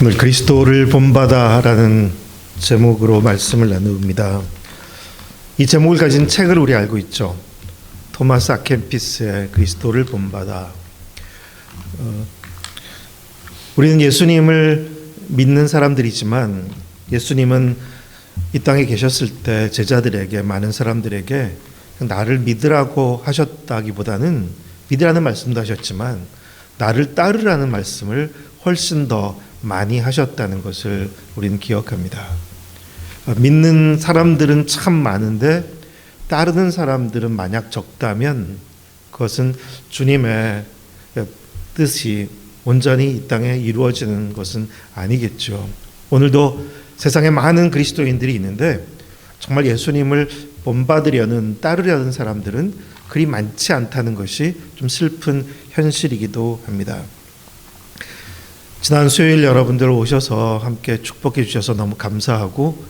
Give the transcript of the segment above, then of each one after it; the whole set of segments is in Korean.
오늘 그리스도를 본받아라는 제목으로 말씀을 나눕니다. 이 제목을 가진 책을 우리 알고 있죠. 토마스 아켄피스의 그리스도를 본받아. 우리는 예수님을 믿는 사람들이지만 예수님은 이 땅에 계셨을 때 제자들에게, 많은 사람들에게 나를 믿으라고 하셨다기보다는, 믿으라는 말씀도 하셨지만 나를 따르라는 말씀을 훨씬 더 많이 하셨다는 것을 우리는 기억합니다. 믿는 사람들은 참 많은데 따르는 사람들은 만약 적다면 그것은 주님의 뜻이 온전히 이 땅에 이루어지는 것은 아니겠죠. 오늘도 세상에 많은 그리스도인들이 있는데 정말 예수님을 본받으려는, 따르려는 사람들은 그리 많지 않다는 것이 좀 슬픈 현실이기도 합니다. 지난 수요일 여러분들 오셔서 함께 축복해 주셔서 너무 감사하고,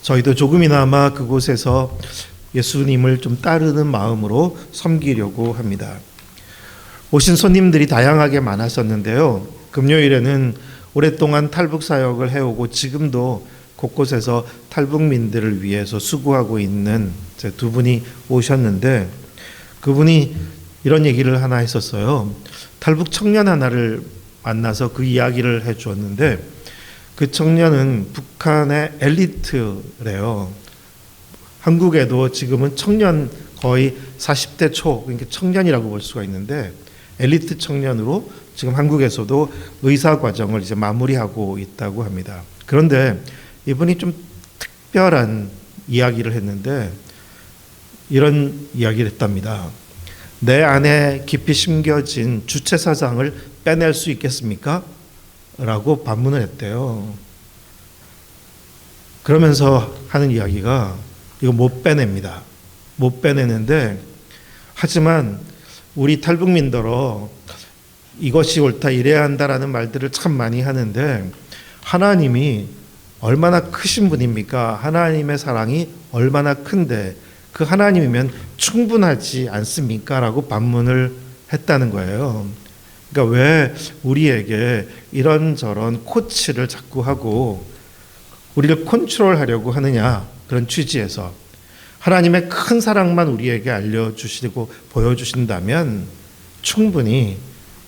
저희도 조금이나마 그곳에서 예수님을 좀 따르는 마음으로 섬기려고 합니다. 오신 손님들이 다양하게 많았었는데요. 금요일에는 오랫동안 탈북 사역을 해오고 지금도 곳곳에서 탈북민들을 위해서 수고하고 있는 두 분이 오셨는데, 그분이 이런 얘기를 하나 했었어요. 탈북 청년 하나를 만나서 그 이야기를 해 주었는데, 그 청년은 북한의 엘리트래요. 한국에도 지금은 청년 거의 40대 초, 그러니까 청년이라고 볼 수가 있는데 엘리트 청년으로 지금 한국에서도 의사 과정을 이제 마무리하고 있다고 합니다. 그런데 이분이 좀 특별한 이야기를 했는데 이런 이야기를 했답니다. 내 안에 깊이 심겨진 주체사상을 빼낼 수 있겠습니까? 라고 반문을 했대요. 그러면서 하는 이야기가, 이거 못 빼냅니다. 못 빼내는데, 하지만 우리 탈북민들어 이것이 옳다, 이래야 한다라는 말들을 참 많이 하는데, 하나님이 얼마나 크신 분입니까? 하나님의 사랑이 얼마나 큰데 그 하나님이면 충분하지 않습니까? 라고 반문을 했다는 거예요. 그러니까 왜 우리에게 이런저런 코치를 자꾸 하고 우리를 컨트롤하려고 하느냐, 그런 취지에서 하나님의 큰 사랑만 우리에게 알려주시고 보여주신다면 충분히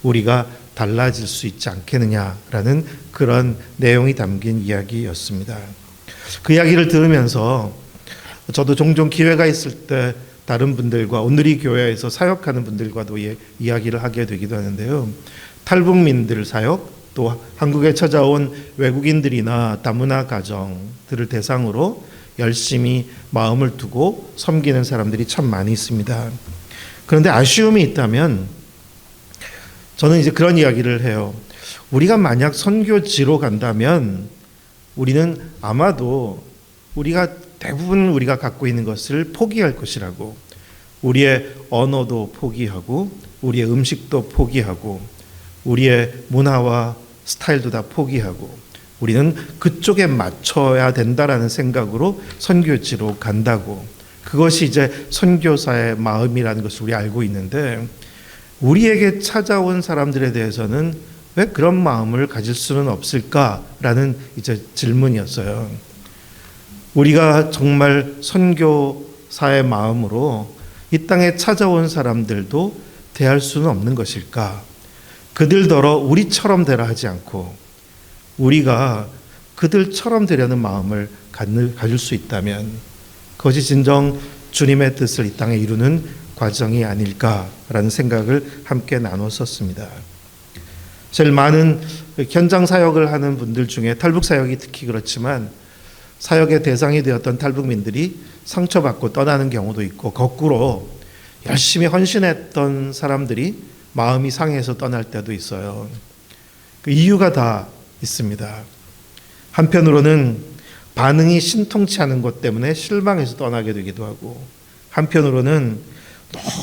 우리가 달라질 수 있지 않겠느냐라는 그런 내용이 담긴 이야기였습니다. 그 이야기를 들으면서 저도 종종 기회가 있을 때 다른 분들과, 오늘이 교회에서 사역하는 분들과도 이야기를 하게 되기도 하는데요. 탈북민들 사역, 또 한국에 찾아온 외국인들이나 다문화 가정들을 대상으로 열심히 마음을 두고 섬기는 사람들이 참 많이 있습니다. 그런데 아쉬움이 있다면 저는 이제 그런 이야기를 해요. 우리가 만약 선교지로 간다면 우리는 아마도 대부분 우리가 갖고 있는 것을 포기할 것이라고, 우리의 언어도 포기하고 우리의 음식도 포기하고 우리의 문화와 스타일도 다 포기하고 우리는 그쪽에 맞춰야 된다라는 생각으로 선교지로 간다고, 그것이 이제 선교사의 마음이라는 것을 우리 알고 있는데, 우리에게 찾아온 사람들에 대해서는 왜 그런 마음을 가질 수는 없을까라는 이제 질문이었어요. 우리가 정말 선교사의 마음으로 이 땅에 찾아온 사람들도 대할 수는 없는 것일까? 그들더러 우리처럼 되라 하지 않고 우리가 그들처럼 되려는 마음을 가질 수 있다면 그것이 진정 주님의 뜻을 이 땅에 이루는 과정이 아닐까라는 생각을 함께 나눴었습니다. 제일 많은 현장 사역을 하는 분들 중에 탈북 사역이 특히 그렇지만 사역의 대상이 되었던 탈북민들이 상처받고 떠나는 경우도 있고, 거꾸로 열심히 헌신했던 사람들이 마음이 상해서 떠날 때도 있어요. 그 이유가 다 있습니다. 한편으로는 반응이 신통치 않은 것 때문에 실망해서 떠나게 되기도 하고, 한편으로는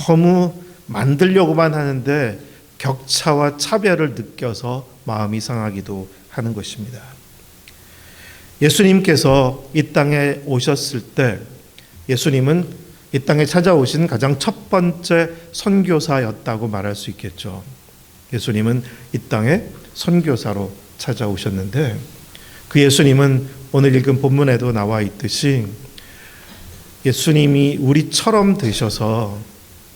너무 만들려고만 하는데 격차와 차별을 느껴서 마음이 상하기도 하는 것입니다. 예수님께서 이 땅에 오셨을 때 예수님은 이 땅에 찾아오신 가장 첫 번째 선교사였다고 말할 수 있겠죠. 예수님은 이 땅에 선교사로 찾아오셨는데 그 예수님은 오늘 읽은 본문에도 나와 있듯이 예수님이 우리처럼 되셔서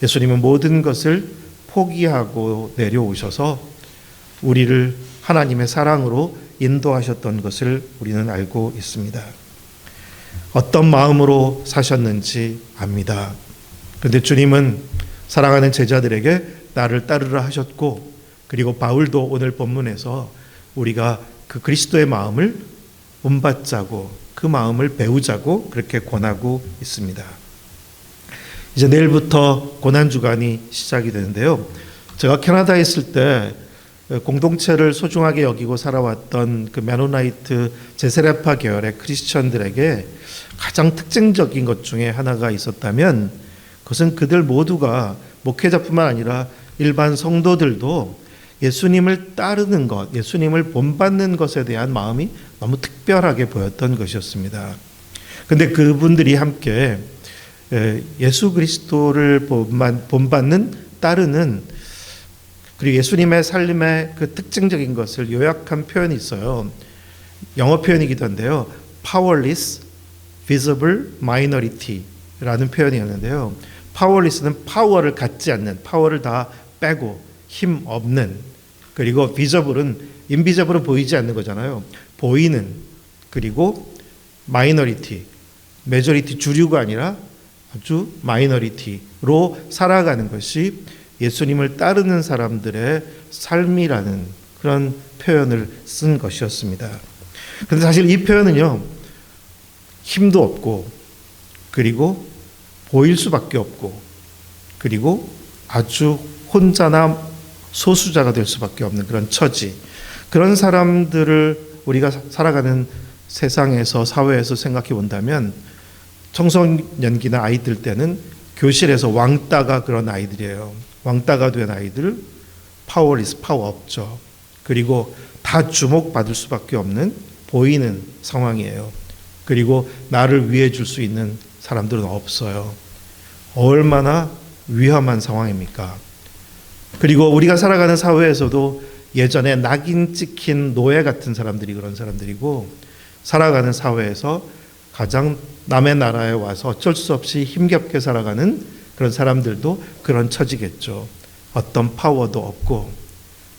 예수님은 모든 것을 포기하고 내려오셔서 우리를 하나님의 사랑으로 인도하셨던 것을 우리는 알고 있습니다. 어떤 마음으로 사셨는지 압니다. 그런데 주님은 사랑하는 제자들에게 나를 따르라 하셨고, 그리고 바울도 오늘 본문에서 우리가 그 그리스도의 마음을 본받자고 그 마음을 배우자고 그렇게 권하고 있습니다. 이제 내일부터 고난주간이 시작이 되는데요. 제가 캐나다에 있을 때 공동체를 소중하게 여기고 살아왔던 그 메노나이트 제세례파 계열의 크리스천들에게 가장 특징적인 것 중에 하나가 있었다면 그것은 그들 모두가 목회자뿐만 아니라 일반 성도들도 예수님을 따르는 것, 예수님을 본받는 것에 대한 마음이 너무 특별하게 보였던 것이었습니다. 그런데 그분들이 함께 예수 그리스도를 본받는, 따르는, 그리고 예수님의 삶의 그 특징적인 것을 요약한 표현이 있어요. 영어 표현이기도 한데요. Powerless, visible minority라는 표현이었는데요. Powerless는 파워를 갖지 않는, 파워를 다 빼고 힘 없는, 그리고 visible은 invisible은 보이지 않는 거잖아요. 보이는, 그리고 minority, majority 주류가 아니라 아주 마이너리티로 살아가는 것이 예수님을 따르는 사람들의 삶이라는 그런 표현을 쓴 것이었습니다. 그런데 사실 이 표현은요, 힘도 없고, 그리고 보일 수밖에 없고, 그리고 아주 혼자나 소수자가 될 수밖에 없는 그런 처지, 그런 사람들을 우리가 살아가는 세상에서, 사회에서 생각해 본다면 청소년기나 아이들 때는 교실에서 왕따가 그런 아이들이에요. 왕따가 된 아이들, 파워리스, 파워 없죠. 그리고 다 주목받을 수밖에 없는 보이는 상황이에요. 그리고 나를 위해 줄 수 있는 사람들은 없어요. 얼마나 위험한 상황입니까? 그리고 우리가 살아가는 사회에서도 예전에 낙인 찍힌 노예 같은 사람들이 그런 사람들이고, 살아가는 사회에서 가장 남의 나라에 와서 어쩔 수 없이 힘겹게 살아가는 그런 사람들도 그런 처지겠죠. 어떤 파워도 없고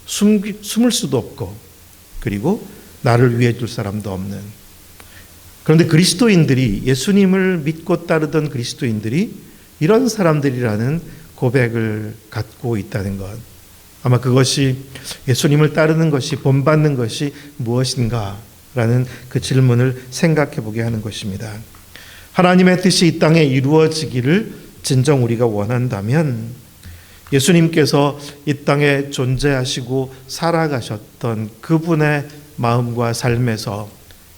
숨을 수도 없고, 그리고 나를 위해 줄 사람도 없는. 그런데 그리스도인들이, 예수님을 믿고 따르던 그리스도인들이 이런 사람들이라는 고백을 갖고 있다는 것, 아마 그것이 예수님을 따르는 것이, 본받는 것이 무엇인가라는 그 질문을 생각해 보게 하는 것입니다. 하나님의 뜻이 이 땅에 이루어지기를 진정 우리가 원한다면 예수님께서 이 땅에 존재하시고 살아가셨던 그분의 마음과 삶에서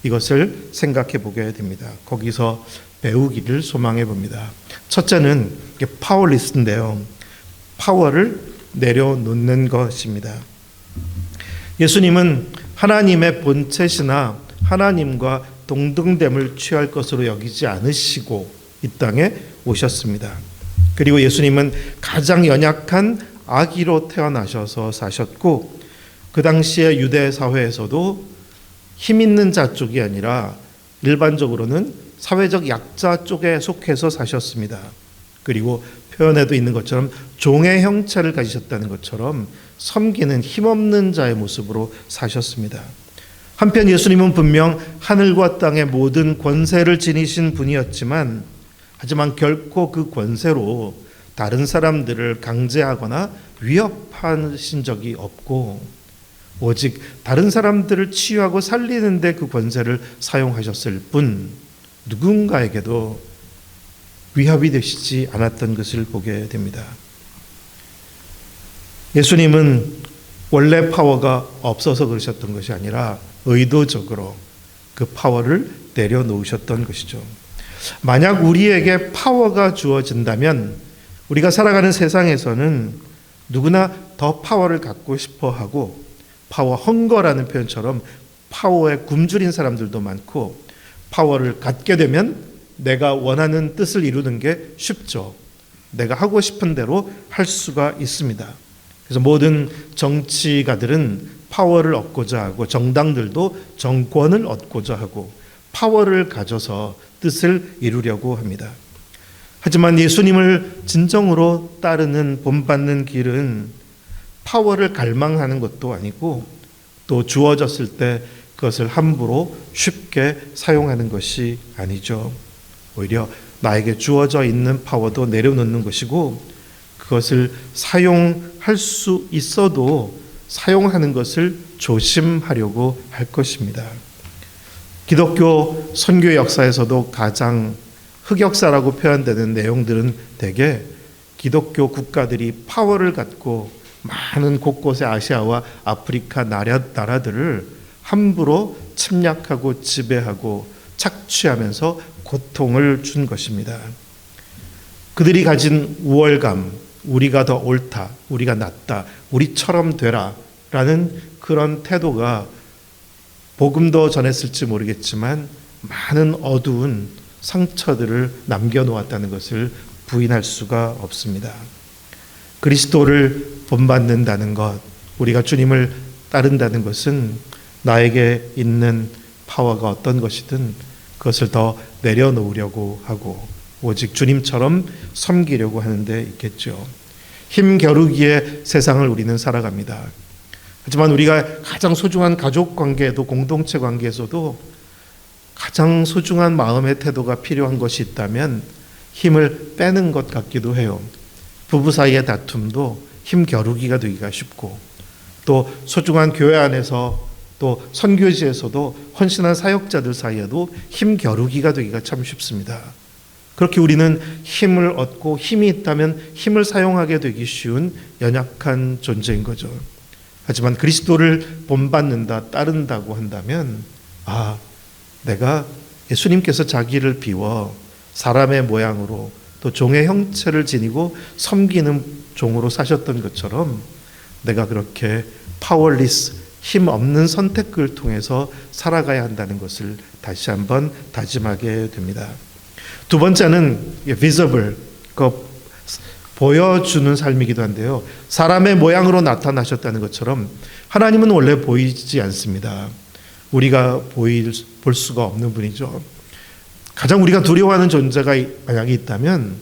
이것을 생각해 보게 됩니다. 거기서 배우기를 소망해 봅니다. 첫째는 파워리스인데요. 파워를 내려놓는 것입니다. 예수님은 하나님의 본체시나 하나님과 동등됨을 취할 것으로 여기지 않으시고 이 땅에 오셨습니다. 그리고 예수님은 가장 연약한 아기로 태어나셔서 사셨고, 그 당시의 유대 사회에서도 힘 있는 자 쪽이 아니라 일반적으로는 사회적 약자 쪽에 속해서 사셨습니다. 그리고 표현에도 있는 것처럼 종의 형체를 가지셨다는 것처럼 섬기는 힘없는 자의 모습으로 사셨습니다. 한편 예수님은 분명 하늘과 땅의 모든 권세를 지니신 분이었지만, 하지만 결코 그 권세로 다른 사람들을 강제하거나 위협하신 적이 없고, 오직 다른 사람들을 치유하고 살리는 데 그 권세를 사용하셨을 뿐 누군가에게도 위협이 되시지 않았던 것을 보게 됩니다. 예수님은 원래 파워가 없어서 그러셨던 것이 아니라 의도적으로 그 파워를 내려놓으셨던 것이죠. 만약 우리에게 파워가 주어진다면 우리가 살아가는 세상에서는 누구나 더 파워를 갖고 싶어 하고, 파워 헝거라는 표현처럼 파워에 굶주린 사람들도 많고, 파워를 갖게 되면 내가 원하는 뜻을 이루는 게 쉽죠. 내가 하고 싶은 대로 할 수가 있습니다. 그래서 모든 정치가들은 파워를 얻고자 하고 정당들도 정권을 얻고자 하고 파워를 가져서 뜻을 이루려고 합니다. 하지만 예수님을 진정으로 따르는 본받는 길은 파워를 갈망하는 것도 아니고 또 주어졌을 때 그것을 함부로 쉽게 사용하는 것이 아니죠. 오히려 나에게 주어져 있는 파워도 내려놓는 것이고 그것을 사용할 수 있어도 사용하는 것을 조심하려고 할 것입니다. 기독교 선교 역사에서도 가장 흑역사라고 표현되는 내용들은 대개 기독교 국가들이 파워를 갖고 많은 곳곳의 아시아와 아프리카 나라들을 함부로 침략하고 지배하고 착취하면서 고통을 준 것입니다. 그들이 가진 우월감, 우리가 더 옳다, 우리가 낫다, 우리처럼 되라 라는 그런 태도가 복음도 전했을지 모르겠지만 많은 어두운 상처들을 남겨놓았다는 것을 부인할 수가 없습니다. 그리스도를 본받는다는 것, 우리가 주님을 따른다는 것은 나에게 있는 파워가 어떤 것이든 그것을 더 내려놓으려고 하고 오직 주님처럼 섬기려고 하는 데 있겠죠. 힘겨루기의 세상을 우리는 살아갑니다. 하지만 우리가 가장 소중한 가족 관계에도 공동체 관계에서도 가장 소중한 마음의 태도가 필요한 것이 있다면 힘을 빼는 것 같기도 해요. 부부 사이의 다툼도 힘겨루기가 되기가 쉽고 또 소중한 교회 안에서 또 선교지에서도 헌신한 사역자들 사이에도 힘겨루기가 되기가 참 쉽습니다. 그렇게 우리는 힘을 얻고 힘이 있다면 힘을 사용하게 되기 쉬운 연약한 존재인 거죠. 하지만 그리스도를 본받는다, 따른다고 한다면 내가 예수님께서 자기를 비워 사람의 모양으로 또 종의 형체를 지니고 섬기는 종으로 사셨던 것처럼 내가 그렇게 파워리스, 힘 없는 선택을 통해서 살아가야 한다는 것을 다시 한번 다짐하게 됩니다. 두 번째는 visible, 보여주는 삶이기도 한데요. 사람의 모양으로 나타나셨다는 것처럼 하나님은 원래 보이지 않습니다. 우리가 볼 수가 없는 분이죠. 가장 우리가 두려워하는 존재가 만약에 있다면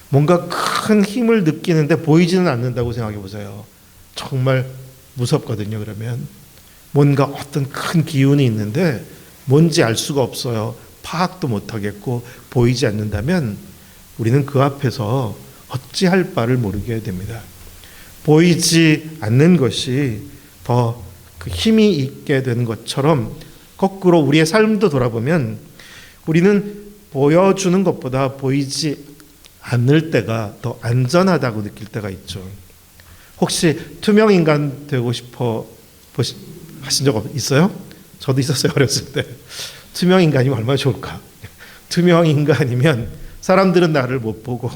뭔가 큰 힘을 느끼는데 보이지는 않는다고 생각해 보세요. 정말 무섭거든요. 그러면 뭔가 어떤 큰 기운이 있는데 뭔지 알 수가 없어요. 파악도 못하겠고 보이지 않는다면 우리는 그 앞에서 어찌할 바를 모르게 됩니다. 보이지 않는 것이 더 그 힘이 있게 되는 것처럼 거꾸로 우리의 삶도 돌아보면 우리는 보여주는 것보다 보이지 않을 때가 더 안전하다고 느낄 때가 있죠. 혹시 투명 인간 되고 싶어 하신 적 있어요? 저도 있었어요. 어렸을 때. 투명 인간이면 얼마나 좋을까? 투명 인간이면 사람들은 나를 못 보고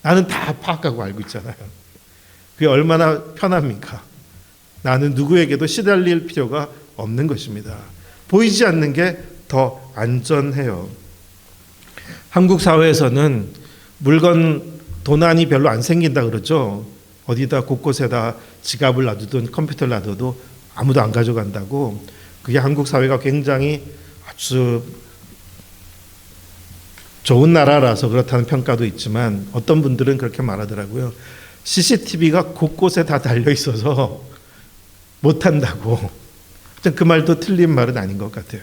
나는 다 파악하고 알고 있잖아요. 그게 얼마나 편합니까? 나는 누구에게도 시달릴 필요가 없는 것입니다. 보이지 않는 게 더 안전해요. 한국 사회에서는 물건 도난이 별로 안 생긴다 그러죠. 어디다 곳곳에다 지갑을 놔두든 컴퓨터를 놔둬도 아무도 안 가져간다고. 그게 한국 사회가 굉장히 아주 좋은 나라라서 그렇다는 평가도 있지만 어떤 분들은 그렇게 말하더라고요. CCTV가 곳곳에 다 달려 있어서 못한다고. 그 말도 틀린 말은 아닌 것 같아요.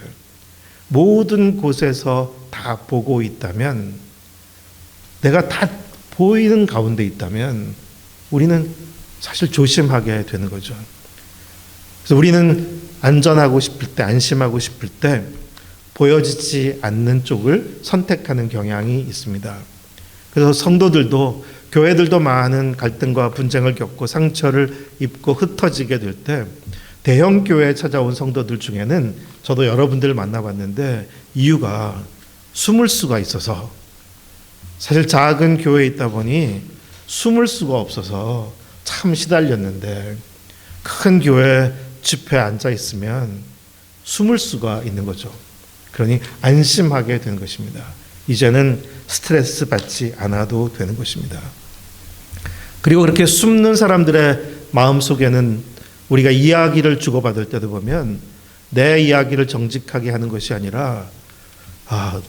모든 곳에서 다 보고 있다면, 내가 다 보이는 가운데 있다면 우리는 사실 조심하게 되는 거죠. 그래서 우리는 안전하고 싶을 때, 안심하고 싶을 때 보여지지 않는 쪽을 선택하는 경향이 있습니다. 그래서 성도들도, 교회들도 많은 갈등과 분쟁을 겪고 상처를 입고 흩어지게 될 때 대형 교회에 찾아온 성도들 중에는 저도 여러분들을 만나봤는데 이유가 숨을 수가 있어서, 사실 작은 교회에 있다 보니 숨을 수가 없어서 참 시달렸는데 큰 교회 집회에 앉아 있으면 숨을 수가 있는 거죠. 그러니 안심하게 되는 것입니다. 이제는 스트레스 받지 않아도 되는 것입니다. 그리고 그렇게 숨는 사람들의 마음속에는 우리가 이야기를 주고받을 때도 보면 내 이야기를 정직하게 하는 것이 아니라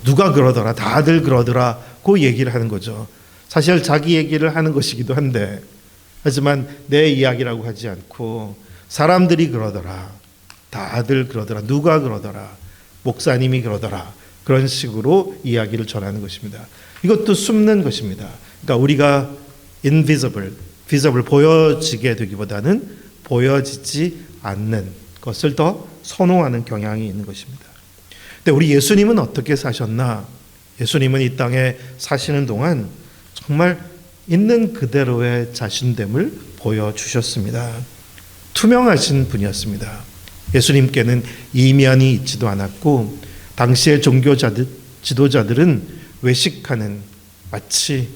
누가 그러더라, 다들 그러더라 그 얘기를 하는 거죠. 사실 자기 얘기를 하는 것이기도 한데, 하지만 내 이야기라고 하지 않고 사람들이 그러더라, 다들 그러더라, 누가 그러더라, 목사님이 그러더라, 그런 식으로 이야기를 전하는 것입니다. 이것도 숨는 것입니다. 그러니까 우리가 invisible, visible, 보여지게 되기보다는 보여지지 않는 것을 더 선호하는 경향이 있는 것입니다. 근데 우리 예수님은 어떻게 사셨나? 예수님은 이 땅에 사시는 동안 정말 있는 그대로의 자신됨을 보여주셨습니다. 투명하신 분이었습니다. 예수님께는 이면이 있지도 않았고, 당시의 지도자들은 외식하는, 마치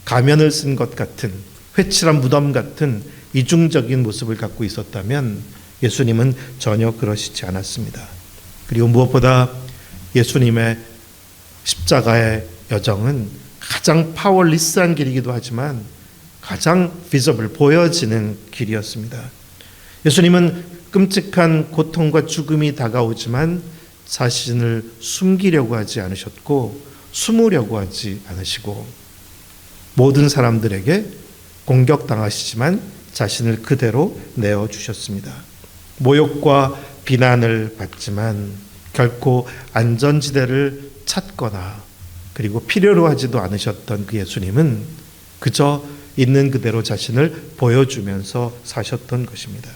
가면을 쓴 것 같은, 회칠한 무덤 같은 이중적인 모습을 갖고 있었다면 예수님은 전혀 그러시지 않았습니다. 그리고 무엇보다 예수님의 십자가의 여정은 가장 파워리스한 길이기도 하지만 가장 비저블, 보여지는 길이었습니다. 예수님은 끔찍한 고통과 죽음이 다가오지만 자신을 숨기려고 하지 않으셨고, 숨으려고 하지 않으시고, 모든 사람들에게 공격당하시지만 자신을 그대로 내어주셨습니다. 모욕과 비난을 받지만 결코 안전지대를 찾거나 그리고 필요로 하지도 않으셨던 그 예수님은 그저 있는 그대로 자신을 보여주면서 사셨던 것입니다.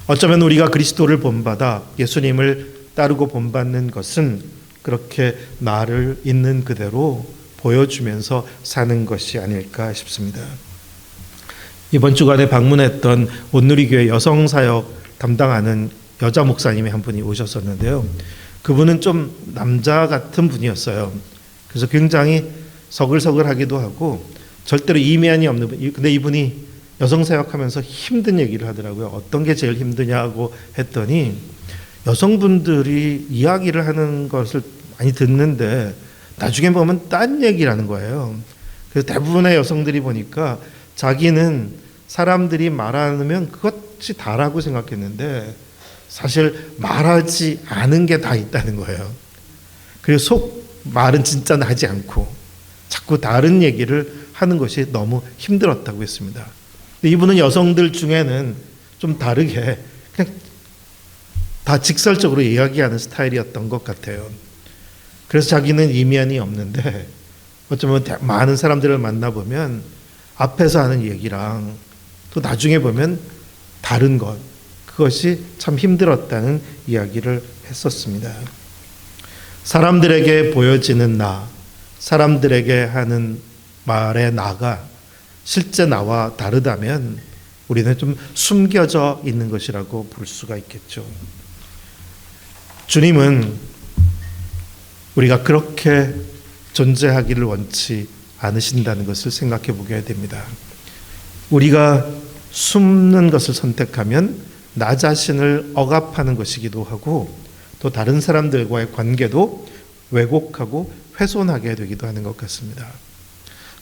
어쩌면 우리가 그리스도를 본받아 예수님을 따르고 본받는 것은 그렇게 나를 있는 그대로 보여주면서 사는 것이 아닐까 싶습니다. 이번 주간에 방문했던 온누리교회 여성사역 담당하는 여자 목사님이 한 분이 오셨었는데요. 그분은 좀 남자 같은 분이었어요. 그래서 굉장히 서글서글하기도 하고 절대로 이면이 없는 분. 근데 이분이 여성사역하면서 힘든 얘기를 하더라고요. 어떤 게 제일 힘드냐고 했더니 여성분들이 이야기를 하는 것을 많이 듣는데 나중에 보면 딴 얘기를 하는 거예요. 그래서 대부분의 여성들이 보니까 자기는 사람들이 말하면 그것이 다라고 생각했는데 사실 말하지 않은 게 다 있다는 거예요. 그리고 속 말은 진짜 하지 않고 자꾸 다른 얘기를 하는 것이 너무 힘들었다고 했습니다. 이분은 여성들 중에는 좀 다르게 그냥 다 직설적으로 이야기하는 스타일이었던 것 같아요. 그래서 자기는 이면이 없는데 어쩌면 많은 사람들을 만나보면 앞에서 하는 얘기랑 또 나중에 보면 다른 것, 그것이 참 힘들었다는 이야기를 했었습니다. 사람들에게 보여지는 나, 사람들에게 하는 말의 나가 실제 나와 다르다면 우리는 좀 숨겨져 있는 것이라고 볼 수가 있겠죠. 주님은 우리가 그렇게 존재하기를 원치 않으신다는 것을 생각해 보게 됩니다. 우리가 숨는 것을 선택하면 나 자신을 억압하는 것이기도 하고 또 다른 사람들과의 관계도 왜곡하고 훼손하게 되기도 하는 것 같습니다.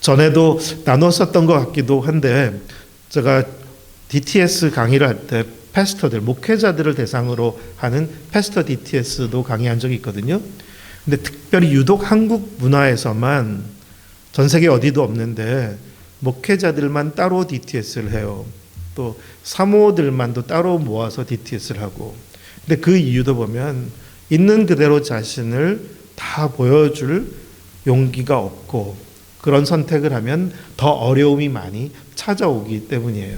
전에도 나눴었던 것 같기도 한데 제가 DTS 강의를 할 때 패스터들, 목회자들을 대상으로 하는 패스터 DTS도 강의한 적이 있거든요. 근데 특별히 유독 한국 문화에서만 전 세계 어디도 없는데 목회자들만 따로 DTS를 해요. 또 사모들만도 따로 모아서 DTS를 하고. 근데 그 이유도 보면 있는 그대로 자신을 다 보여줄 용기가 없고 그런 선택을 하면 더 어려움이 많이 찾아오기 때문이에요.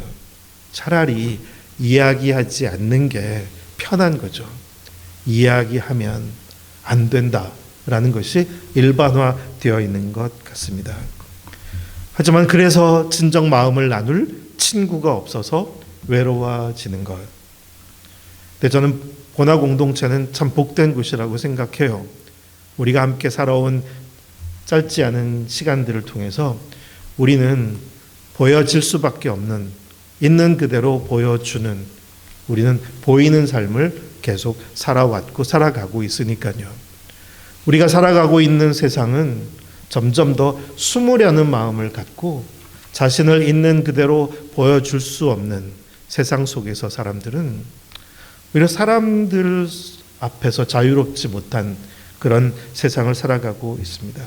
차라리 이야기하지 않는 게 편한 거죠. 이야기하면 안 된다라는 것이 일반화되어 있는 것 같습니다. 하지만 그래서 진정 마음을 나눌 친구가 없어서 외로워지는 것. 근데 저는 보나 공동체는 참 복된 곳이라고 생각해요. 우리가 함께 살아온 짧지 않은 시간들을 통해서 우리는 보여질 수밖에 없는, 있는 그대로 보여주는, 우리는 보이는 삶을 계속 살아왔고 살아가고 있으니까요. 우리가 살아가고 있는 세상은 점점 더 숨으려는 마음을 갖고 자신을 있는 그대로 보여줄 수 없는 세상 속에서 사람들은 오히려 사람들 앞에서 자유롭지 못한 그런 세상을 살아가고 있습니다.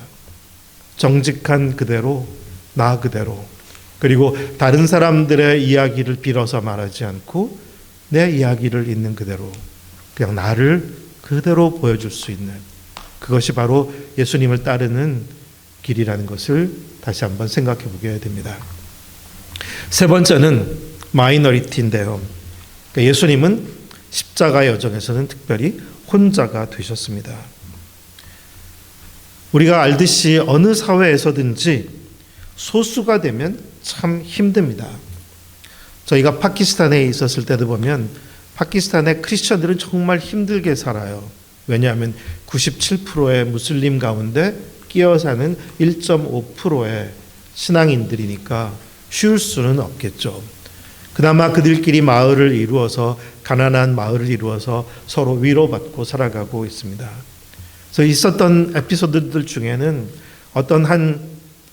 정직한 그대로, 나 그대로, 그리고 다른 사람들의 이야기를 빌어서 말하지 않고 내 이야기를 있는 그대로, 그냥 나를 그대로 보여줄 수 있는, 그것이 바로 예수님을 따르는 길이라는 것을 다시 한번 생각해 보게 됩니다. 세 번째는 마이너리티인데요. 그러니까 예수님은 십자가의 여정에서는 특별히 혼자가 되셨습니다. 우리가 알듯이 어느 사회에서든지 소수가 되면 참 힘듭니다. 저희가 파키스탄에 있었을 때도 보면 파키스탄의 크리스천들은 정말 힘들게 살아요. 왜냐하면 97%의 무슬림 가운데 끼어 사는 1.5%의 신앙인들이니까 쉬울 수는 없겠죠. 그나마 그들끼리 마을을 이루어서, 가난한 마을을 이루어서 서로 위로받고 살아가고 있습니다. 그래서 있었던 에피소드들 중에는 어떤 한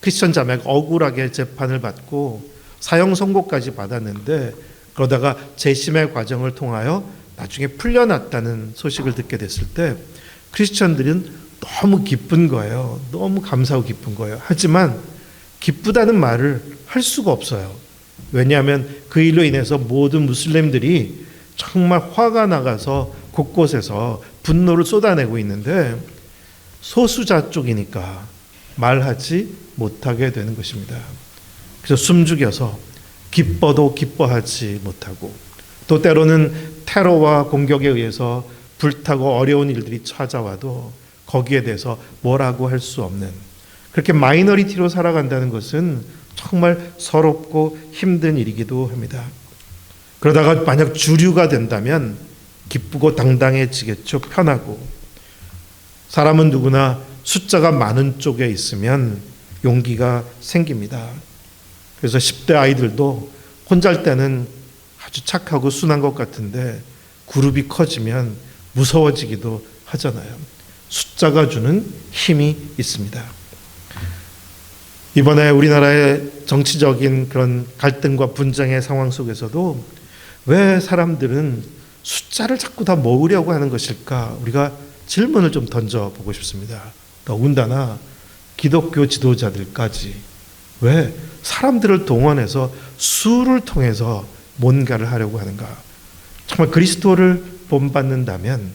크리스천 자매가 억울하게 재판을 받고 사형 선고까지 받았는데, 그러다가 재심의 과정을 통하여 나중에 풀려났다는 소식을 듣게 됐을 때 크리스천들은 너무 기쁜 거예요. 너무 감사하고 기쁜 거예요. 하지만 기쁘다는 말을 할 수가 없어요. 왜냐하면 그 일로 인해서 모든 무슬림들이 정말 화가 나가서 곳곳에서 분노를 쏟아내고 있는데 소수자 쪽이니까 말하지 못하게 되는 것입니다. 그래서 숨죽여서 기뻐도 기뻐하지 못하고, 또 때로는 테러와 공격에 의해서 불타고 어려운 일들이 찾아와도 거기에 대해서 뭐라고 할 수 없는, 그렇게 마이너리티로 살아간다는 것은 정말 서럽고 힘든 일이기도 합니다. 그러다가 만약 주류가 된다면 기쁘고 당당해지겠죠. 편하고. 사람은 누구나 숫자가 많은 쪽에 있으면 용기가 생깁니다. 그래서 10대 아이들도 혼자일 때는 아주 착하고 순한 것 같은데 그룹이 커지면 무서워지기도 하잖아요. 숫자가 주는 힘이 있습니다. 이번에 우리나라의 정치적인 그런 갈등과 분쟁의 상황 속에서도 왜 사람들은 숫자를 자꾸 다 모으려고 하는 것일까? 우리가 질문을 좀 던져보고 싶습니다. 더군다나 기독교 지도자들까지 왜 사람들을 동원해서 수를 통해서 뭔가를 하려고 하는가? 정말 그리스도를 본받는다면,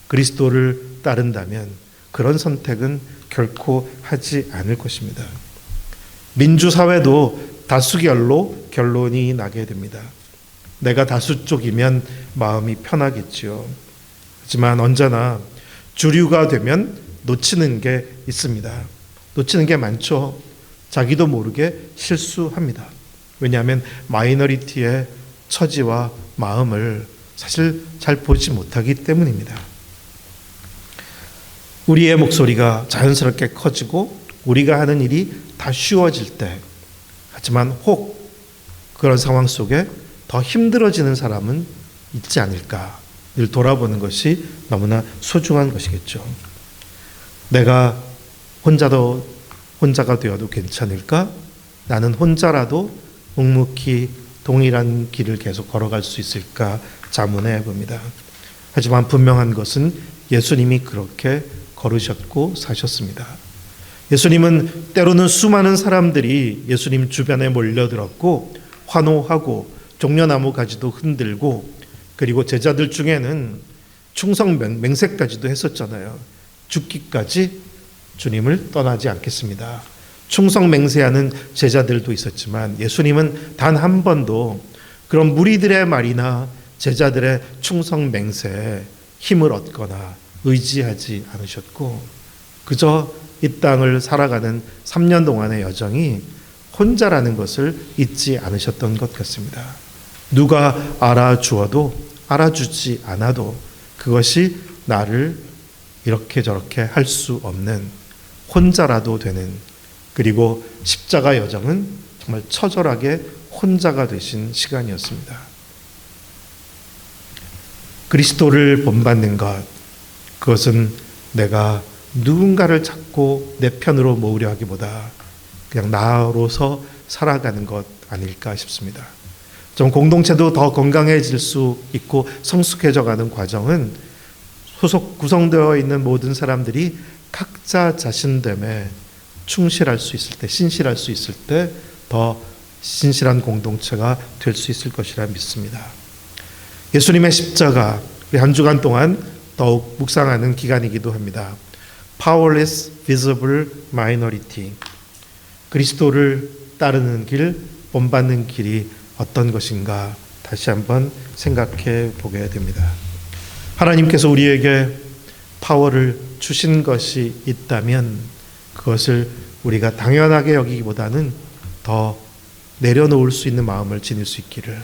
그리스도를 따른다면 그런 선택은 결코 하지 않을 것입니다. 민주사회도 다수결로 결론이 나게 됩니다. 내가 다수 쪽이면 마음이 편하겠지요. 하지만 언제나 주류가 되면 놓치는 게 있습니다. 놓치는 게 많죠. 자기도 모르게 실수합니다. 왜냐하면 마이너리티의 처지와 마음을 사실 잘 보지 못하기 때문입니다. 우리의 목소리가 자연스럽게 커지고 우리가 하는 일이 다 쉬워질 때, 하지만 혹 그런 상황 속에 더 힘들어지는 사람은 있지 않을까 늘 돌아보는 것이 너무나 소중한 것이겠죠. 내가 혼자가 되어도 괜찮을까? 나는 혼자라도 묵묵히 동일한 길을 계속 걸어갈 수 있을까 자문해 봅니다. 하지만 분명한 것은 예수님이 그렇게 걸으셨고 사셨습니다. 예수님은 때로는 수많은 사람들이 예수님 주변에 몰려들었고 환호하고 종려나무 가지도 흔들고, 그리고 제자들 중에는 충성 맹세까지도 했었잖아요. 죽기까지 주님을 떠나지 않겠습니다. 충성 맹세하는 제자들도 있었지만 예수님은 단 한 번도 그런 무리들의 말이나 제자들의 충성 맹세에 힘을 얻거나 의지하지 않으셨고, 그저 이 땅을 살아가는 3년 동안의 여정이 혼자라는 것을 잊지 않으셨던 것 같습니다. 누가 알아주어도 알아주지 않아도 그것이 나를 이렇게 저렇게 할 수 없는, 혼자라도 되는, 그리고 십자가 여정은 정말 처절하게 혼자가 되신 시간이었습니다. 그리스도를 본받는 것, 그것은 내가 누군가를 찾고 내 편으로 모으려 하기보다 그냥 나로서 살아가는 것 아닐까 싶습니다. 좀 공동체도 더 건강해질 수 있고 성숙해져가는 과정은 구성되어 있는 모든 사람들이 각자 자신됨에 충실할 수 있을 때, 신실할 수 있을 때 더 신실한 공동체가 될 수 있을 것이라 믿습니다. 예수님의 십자가, 한 주간 동안 더욱 묵상하는 기간이기도 합니다. Powerless Visible Minority. 그리스도를 따르는 길, 본받는 길이 어떤 것인가 다시 한번 생각해 보게 됩니다. 하나님께서 우리에게 파워를 주신 것이 있다면 그것을 우리가 당연하게 여기기보다는 더 내려놓을 수 있는 마음을 지닐 수 있기를,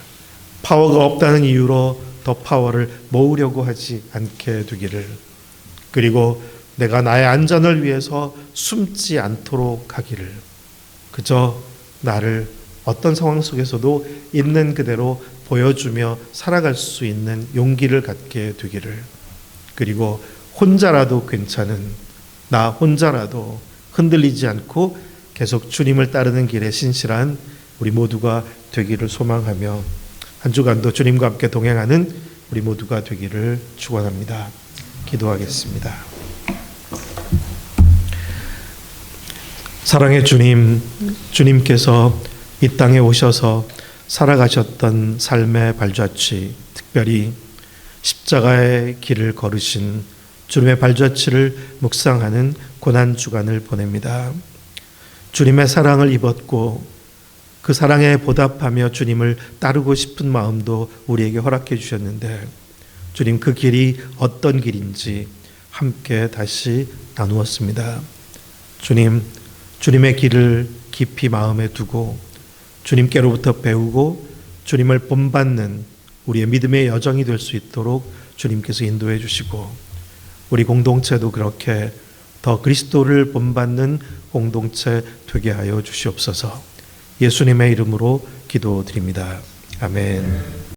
파워가 없다는 이유로 더 파워를 모으려고 하지 않게 되기를, 그리고 내가 나의 안전을 위해서 숨지 않도록 하기를, 그저 나를 어떤 상황 속에서도 있는 그대로 보여주며 살아갈 수 있는 용기를 갖게 되기를, 그리고 혼자라도 괜찮은, 나 혼자라도 흔들리지 않고 계속 주님을 따르는 길에 신실한 우리 모두가 되기를 소망하며 한 주간도 주님과 함께 동행하는 우리 모두가 되기를 축원합니다. 기도하겠습니다. 사랑의 주님, 주님께서 이 땅에 오셔서 살아가셨던 삶의 발자취, 특별히 십자가의 길을 걸으신 주님의 발자취를 묵상하는 고난주간을 보냅니다. 주님의 사랑을 입었고 그 사랑에 보답하며 주님을 따르고 싶은 마음도 우리에게 허락해 주셨는데, 주님 그 길이 어떤 길인지 함께 다시 나누었습니다. 주님, 주님의 길을 깊이 마음에 두고 주님께로부터 배우고 주님을 본받는 우리의 믿음의 여정이 될 수 있도록 주님께서 인도해 주시고, 우리 공동체도 그렇게 더 그리스도를 본받는 공동체 되게 하여 주시옵소서. 예수님의 이름으로 기도드립니다. 아멘.